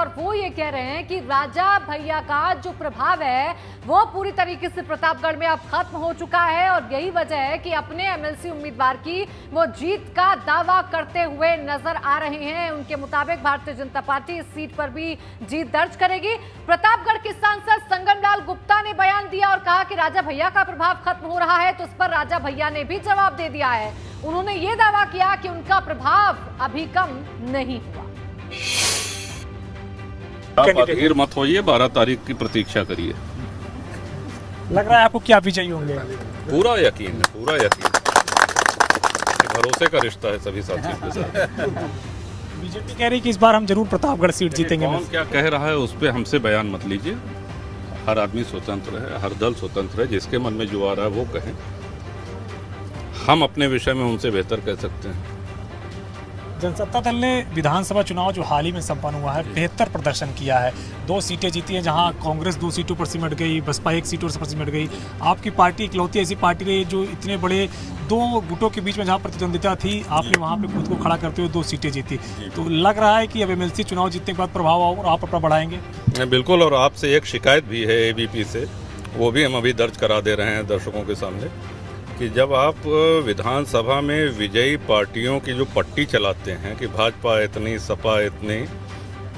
और वो ये कह रहे हैं कि राजा भैया का जो प्रभाव है वो पूरी तरीके से प्रतापगढ़ में अब खत्म हो चुका है और यही वजह है कि अपने एमएलसी उम्मीदवार की वो जीत का दावा करते हुए नजर आ रहे हैं। उनके मुताबिक भारतीय जनता पार्टी इस सीट पर भी जीत दर्ज करेगी। प्रतापगढ़ के सांसद संगमलाल गुप्ता ने बयान दिया और कहा कि राजा भैया का प्रभाव खत्म हो रहा है, तो इस पर राजा भैया ने भी जवाब दे दिया है। उन्होंने ये दावा किया कि उनका प्रभाव अभी कम नहीं हुआ। आप अधीर मत होइए, 12 तारीख की प्रतीक्षा करिए। लग रहा है आपको क्या विजयी होंगे? पूरा यकीन है, पूरा यकीन। भरोसे का रिश्ता है सभी साथियों के साथ। बीजेपी कह रही है कि इस बार हम जरूर प्रतापगढ़ सीट जीतेंगे। कौन क्या कह रहा है उस पर हमसे बयान मत लीजिए। हर आदमी स्वतंत्र है, हर दल स्वतंत्र है, जिसके मन में जो आ रहा है वो कहें। हम अपने विषय में उनसे बेहतर कह सकते हैं। जनसत्ता दल ने विधानसभा चुनाव जो हाल ही में संपन्न हुआ है बेहतर प्रदर्शन किया है। 2 सीटें जीती हैं, जहां कांग्रेस 2 सीटों पर सिमट गई, बसपा 1 सीटों पर सिमट गई। आपकी पार्टी इकलौती ऐसी पार्टी रही जो इतने बड़े 2 गुटों के बीच में जहां प्रतिद्वंदिता थी, आपने वहां पे खुद को खड़ा करते हुए 2 सीटें जीती। तो लग रहा है कि अब एमएलसी चुनाव जीतने के बाद प्रभाव और आप अपना बढ़ाएंगे। बिल्कुल, और आपसे एक शिकायत भी है एबीपी से, वो भी हम अभी दर्ज करा दे रहे हैं दर्शकों के सामने, कि जब आप विधानसभा में विजयी पार्टियों की जो पट्टी चलाते हैं कि भाजपा इतनी, सपा इतनी,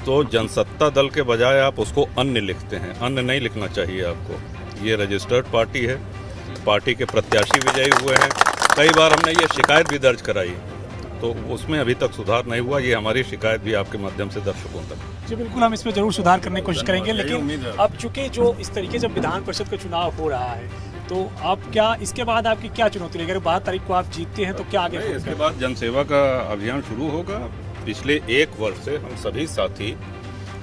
तो जनसत्ता दल के बजाय आप उसको अन्य लिखते हैं। अन्य नहीं लिखना चाहिए आपको। ये रजिस्टर्ड पार्टी है, पार्टी के प्रत्याशी विजयी हुए हैं। कई बार हमने ये शिकायत भी दर्ज कराई, तो उसमें अभी तक सुधार नहीं हुआ। ये हमारी शिकायत भी आपके माध्यम से दर्शकों तक। जी बिल्कुल, हम इसमें जरूर सुधार करने की कोशिश करेंगे। लेकिन अब चूंकि जो इस तरीके जब विधान परिषद का चुनाव हो रहा है, तो आप क्या इसके बाद आपकी क्या चुनौती रहेगी? अगर 12 तारीख को आप जीतते हैं तो क्या आगे? इसके बाद जनसेवा का अभियान शुरू होगा। पिछले 1 वर्ष से हम सभी साथी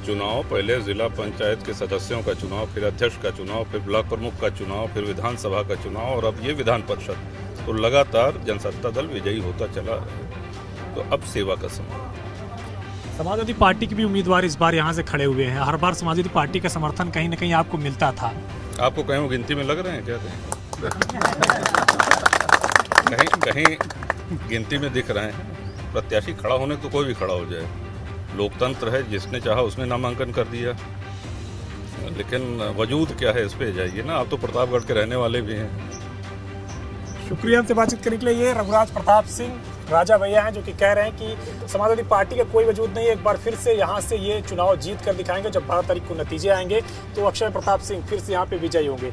चुनाव, पहले जिला पंचायत के सदस्यों का चुनाव, फिर अध्यक्ष का चुनाव, फिर ब्लॉक प्रमुख का चुनाव, फिर विधानसभा का चुनाव और अब ये विधान परिषद, तो लगातार जनसत्ता दल विजयी होता चला है। तो अब सेवा का समय। समाजवादी पार्टी के भी उम्मीदवार इस बार यहाँ से खड़े हुए हैं। हर बार समाजवादी पार्टी का समर्थन कहीं ना कहीं आपको मिलता था। आपको कहीं गिनती में लग रहे हैं क्या? कहीं गिनती में दिख रहे हैं। प्रत्याशी खड़ा होने तो कोई भी खड़ा हो जाए, लोकतंत्र है। जिसने चाहा उसने नामांकन कर दिया, लेकिन वजूद क्या है इस पे जाइए ना। आप तो प्रतापगढ़ के रहने वाले भी हैं। शुक्रिया हमसे बातचीत करने के लिए। ये रघुराज प्रताप सिंह राजा भैया हैं, जो कि कह रहे हैं कि समाजवादी पार्टी का कोई वजूद नहीं है। एक बार फिर से यहाँ से ये चुनाव जीत कर दिखाएंगे। जब 12 तारीख को नतीजे आएंगे तो अक्षय प्रताप सिंह फिर से यहाँ पे विजयी होंगे।